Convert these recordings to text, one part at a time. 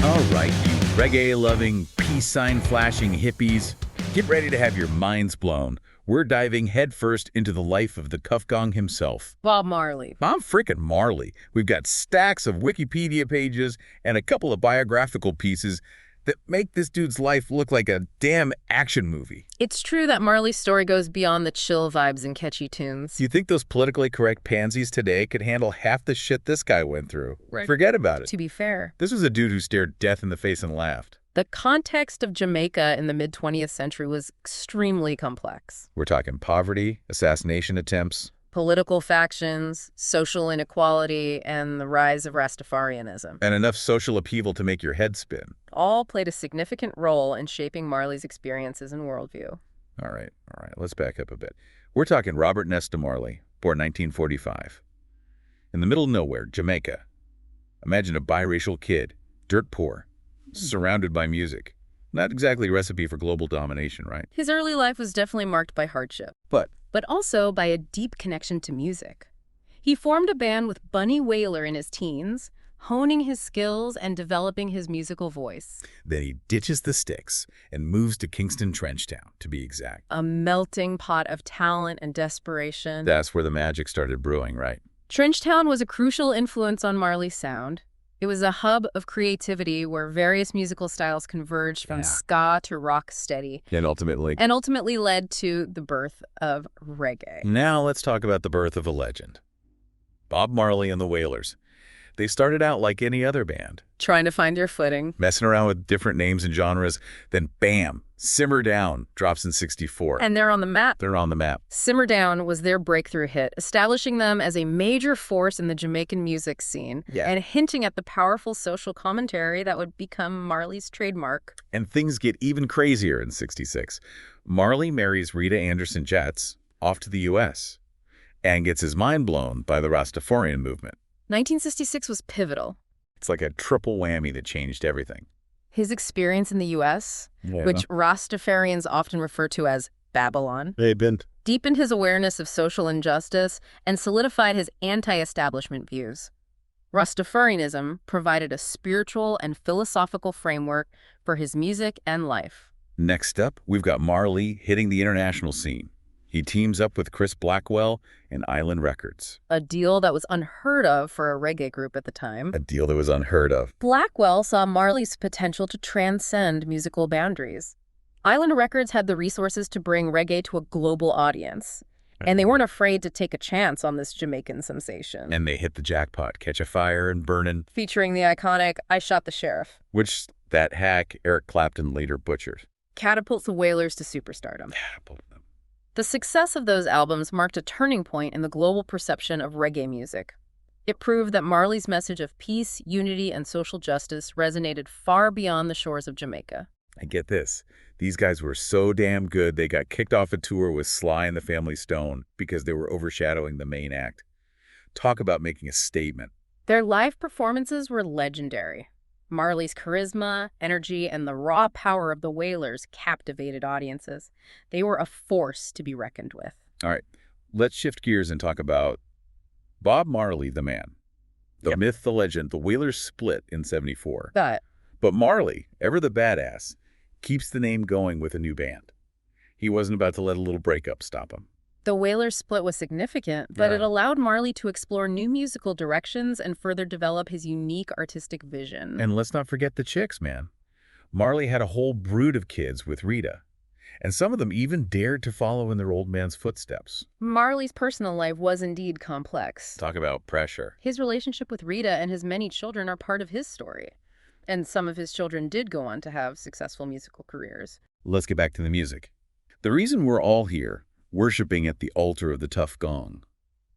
All right, you reggae-loving, peace sign-flashing hippies, get ready to have your minds blown. We're diving headfirst into the life of the Cuff Gong himself. Bob Marley. Bob freaking Marley. We've got stacks of Wikipedia pages and a couple of biographical pieces that make this dude's life look like a damn action movie. It's true that Marley's story goes beyond the chill vibes and catchy tunes. Do you think those politically correct pansies today could handle half the shit this guy went through? Right. Forget about it. To be fair, This was a dude who stared death in the face and laughed. the context of Jamaica in the mid-20th century was extremely complex. We're talking poverty, assassination attempts. Political factions, social inequality, and the rise of Rastafarianism And enough social upheaval to make your head spin. all played a significant role in shaping Marley's experiences and worldview. All right. Let's back up a bit. We're talking Robert Nesta Marley, born 1945. In the middle of nowhere, Jamaica. Imagine a biracial kid, dirt poor, surrounded by music. Not exactly a recipe for global domination, right? His early life was definitely marked by hardship, But but also by a deep connection to music. He formed a band with Bunny Wailer in his teens, honing his skills and developing his musical voice. then he ditches the sticks and moves to Kingston Trenchtown, to be exact. A melting pot of talent and desperation. That's where the magic started brewing, right? Trenchtown was a crucial influence on Marley's sound. It was a hub of creativity where various musical styles converged from Yeah. ska to rock steady, And ultimately... and ultimately led to the birth of reggae. Now let's talk about the birth of a legend. Bob Marley and the Wailers. They started out like any other band, Trying to find your footing. messing around with different names and genres, then bam, Simmer Down drops in 64. And they're on the map. They're on the map. Simmer Down was their breakthrough hit, establishing them as a major force in the Jamaican music scene and hinting at the powerful social commentary that would become Marley's trademark. And things get even crazier in 66. Marley marries Rita Anderson Jets off to the U.S. and gets his mind blown by the Rastafarian movement. 1966 was pivotal. It's like a triple whammy that changed everything. His experience in the U.S., which Rastafarians often refer to as Babylon, deepened his awareness of social injustice and solidified his anti-establishment views. Rastafarianism provided a spiritual and philosophical framework for his music and life. Next up, we've got Marley hitting the international scene. He teams up with Chris Blackwell and Island Records. A deal that was unheard of for a reggae group at the time. A deal that was unheard of. Blackwell saw Marley's potential to transcend musical boundaries. Island Records had the resources to bring reggae to a global audience, and they weren't afraid to take a chance on this Jamaican sensation. And they hit the jackpot, Catch a Fire and Burnin', Featuring the iconic I Shot the Sheriff. which that hack Eric Clapton later butchered. Catapults the Wailers to superstardom. Both of them. The success of those albums marked a turning point in the global perception of reggae music. It proved that Marley's message of peace, unity, and social justice resonated far beyond the shores of Jamaica. And get this, these guys were so damn good they got kicked off a tour with Sly and the Family Stone because they were overshadowing the main act. Talk about making a statement. Their live performances were legendary. Marley's charisma, energy, and the raw power of the Wailers captivated audiences. They were a force to be reckoned with. All right, let's shift gears and talk about Bob Marley, the man. The myth, the legend, the Wailers split in 74. But Marley, ever the badass, keeps the name going with a new band. He wasn't about to let a little breakup stop him. The Wailers split was significant, but it allowed Marley to explore new musical directions and further develop his unique artistic vision. And let's not forget the chicks, man. Marley had a whole brood of kids with Rita, and some of them even dared to follow in their old man's footsteps. Marley's personal life was indeed complex. Talk about pressure. His relationship with Rita and his many children are part of his story. And some of his children did go on to have successful musical careers. Let's get back to the music. The reason we're all here, worshiping at the altar of the Tuff Gong.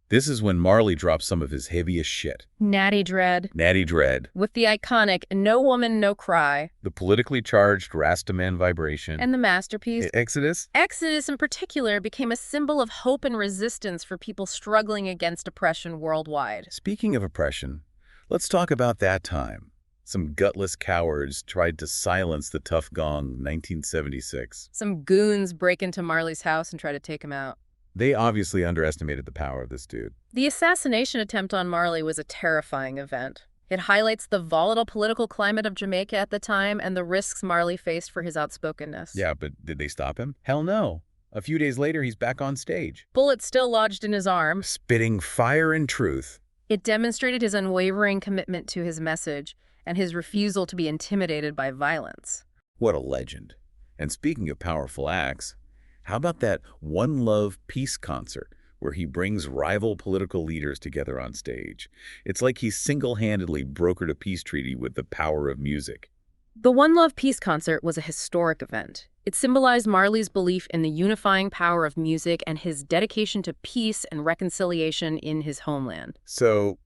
This is when Marley drops some of his heaviest shit. Natty Dread. Natty Dread. With the iconic No Woman, No Cry. The politically charged Rastaman vibration. And the masterpiece. Exodus? Exodus in particular became a symbol of hope and resistance for people struggling against oppression worldwide. Speaking of oppression, let's talk about that time. Some gutless cowards tried to silence the Tuff Gong in 1976. Some goons break into Marley's house and try to take him out. They obviously underestimated the power of this dude. The assassination attempt on Marley was a terrifying event. It highlights the volatile political climate of Jamaica at the time and the risks Marley faced for his outspokenness. Yeah, but did they stop him? Hell no. A few days later, he's back on stage. Bullet still lodged in his arm. Spitting fire and truth. It demonstrated his unwavering commitment to his message and his refusal to be intimidated by violence. What a legend. And speaking of powerful acts, how about that One Love peace concert where he brings rival political leaders together on stage? It's like he single-handedly brokered a peace treaty with the power of music. The One Love peace concert was a historic event. It symbolized Marley's belief in the unifying power of music and his dedication to peace and reconciliation in his homeland. So,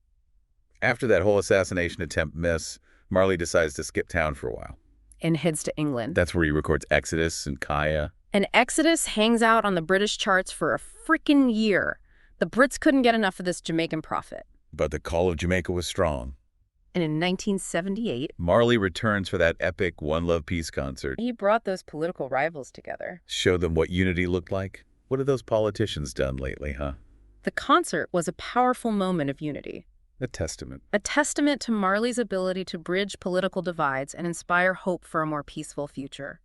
after that whole assassination attempt miss, Marley decides to skip town for a while. And heads to England. That's where he records Exodus and Kaya. And Exodus hangs out on the British charts for a freaking year. The Brits couldn't get enough of this Jamaican prophet. But the call of Jamaica was strong. And in 1978, Marley returns for that epic One Love peace concert. He brought those political rivals together. Showed them what unity looked like. What have those politicians done lately, huh? The concert was a powerful moment of unity. A testament. A testament to Marley's ability to bridge political divides and inspire hope for a more peaceful future.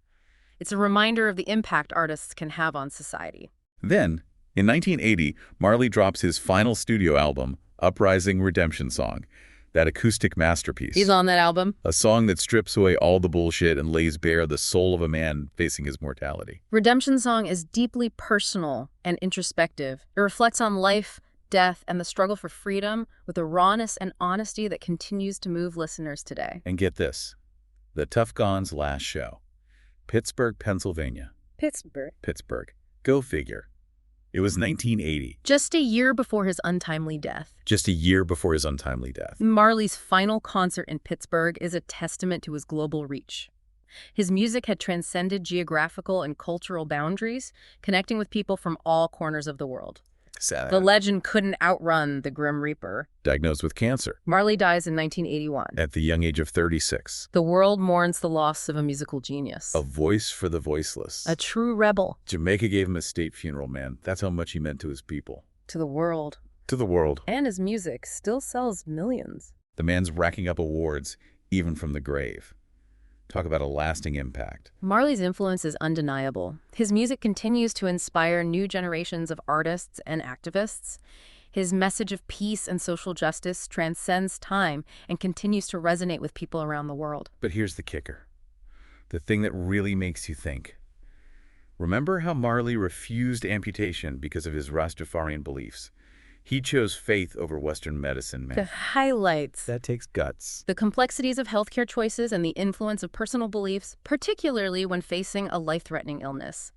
It's a reminder of the impact artists can have on society. Then, in 1980, Marley drops his final studio album, Uprising Redemption Song, that acoustic masterpiece. He's on that album. A song that strips away all the bullshit and lays bare the soul of a man facing his mortality. Redemption Song is deeply personal and introspective. It reflects on life, death, and the struggle for freedom with a rawness and honesty that continues to move listeners today. And get this, the Tough Gon's last show. Pittsburgh, Pennsylvania. Pittsburgh. Go figure. It was 1980. Just a year before his untimely death. Marley's final concert in Pittsburgh is a testament to his global reach. His music had transcended geographical and cultural boundaries, connecting with people from all corners of the world. Sad. The legend couldn't outrun the Grim Reaper. Diagnosed with cancer. Marley dies in 1981. At the young age of 36. The world mourns the loss of a musical genius. A voice for the voiceless. A true rebel. Jamaica gave him a state funeral, man. That's how much he meant to his people. To the world. And his music still sells millions. The man's racking up awards, even from the grave. Talk about a lasting impact. Marley's influence is undeniable. His music continues to inspire new generations of artists and activists. His message of peace and social justice transcends time and continues to resonate with people around the world. But here's the kicker. The thing that really makes you think. Remember how Marley refused amputation because of his Rastafarian beliefs? He chose faith over Western medicine, man. The highlights. That takes guts. The complexities of healthcare choices and the influence of personal beliefs, particularly when facing a life-threatening illness.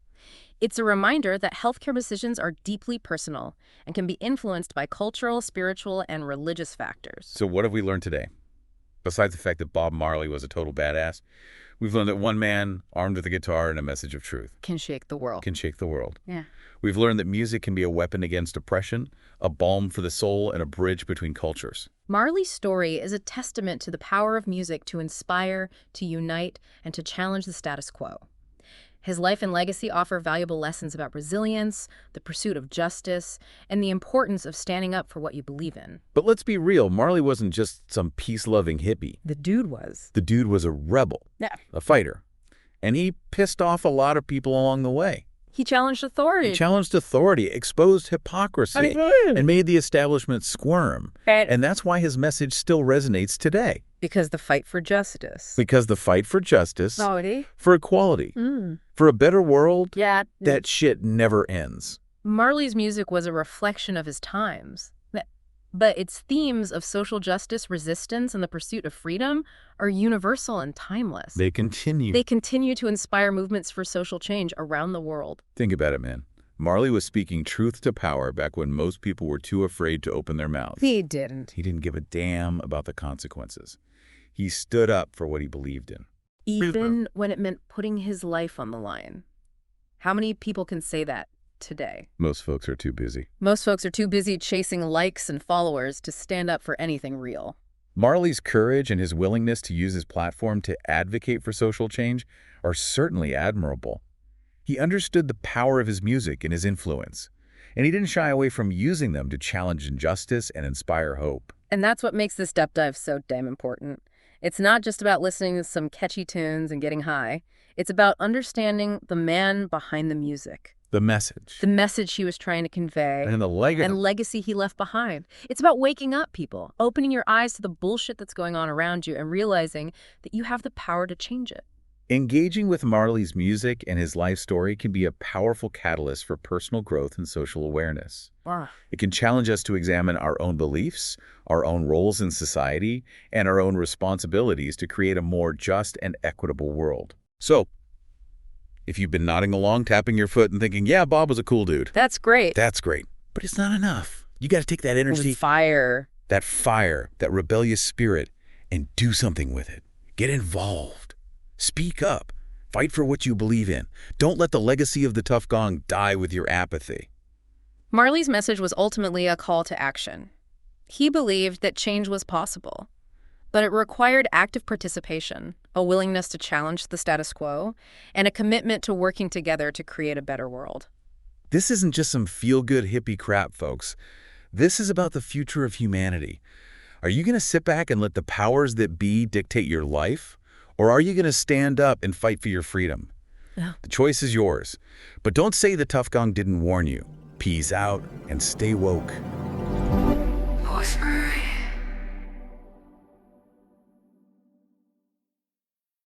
It's a reminder that healthcare decisions are deeply personal and can be influenced by cultural, spiritual, and religious factors. So what have we learned today? Besides the fact that Bob Marley was a total badass, we've learned that one man, armed with a guitar and a message of truth, can shake the world. Yeah. We've learned that music can be a weapon against oppression, a balm for the soul, and a bridge between cultures. Marley's story is a testament to the power of music to inspire, to unite, and to challenge the status quo. His life and legacy offer valuable lessons about resilience, the pursuit of justice, and the importance of standing up for what you believe in. But let's be real, Marley wasn't just some peace-loving hippie. The dude was. The dude was a rebel, a fighter, and he pissed off a lot of people along the way. He challenged authority. Exposed hypocrisy, and made the establishment squirm. And that's why his message still resonates today. Because the fight for justice. For equality. For a better world. Yeah. That shit never ends. Marley's music was a reflection of his times. But its themes of social justice, resistance, and the pursuit of freedom are universal and timeless. They continue to inspire movements for social change around the world. Think about it, man. Marley was speaking truth to power back when most people were too afraid to open their mouths. He didn't. He didn't give a damn about the consequences. He stood up for what he believed in. Even when it meant putting his life on the line. How many people can say that today? Most folks are too busy. Chasing likes and followers to stand up for anything real. Marley's courage and his willingness to use his platform to advocate for social change are certainly admirable. He understood the power of his music and his influence, And he didn't shy away from using them to challenge injustice and inspire hope. And that's what makes this depth dive so damn important. It's not just about listening to some catchy tunes and getting high. It's about understanding the man behind the music. The message. The message he was trying to convey. And the legacy he left behind. It's about waking up, people, opening your eyes to the bullshit that's going on around you and realizing that you have the power to change it. Engaging with Marley's music and his life story can be a powerful catalyst for personal growth and social awareness. Wow. It can challenge us to examine our own beliefs, our own roles in society, and our own responsibilities to create a more just and equitable world. So, if you've been nodding along, tapping your foot and thinking, yeah, Bob was a cool dude. That's great. That's great. But it's not enough. You got to take that energy, that fire, that rebellious spirit, and do something with it. Get involved. Speak up. Fight for what you believe in. Don't let the legacy of the tough gong die with your apathy. Marley's message was ultimately a call to action. He believed that change was possible, but it required active participation, a willingness to challenge the status quo, and a commitment to working together to create a better world. This isn't just some feel-good hippie crap, folks. This is about the future of humanity. Are you going to sit back and let the powers that be dictate your life? Or are you going to stand up and fight for your freedom? Yeah. The choice is yours. But don't say the tough gong didn't warn you. Peace out and stay woke. Voice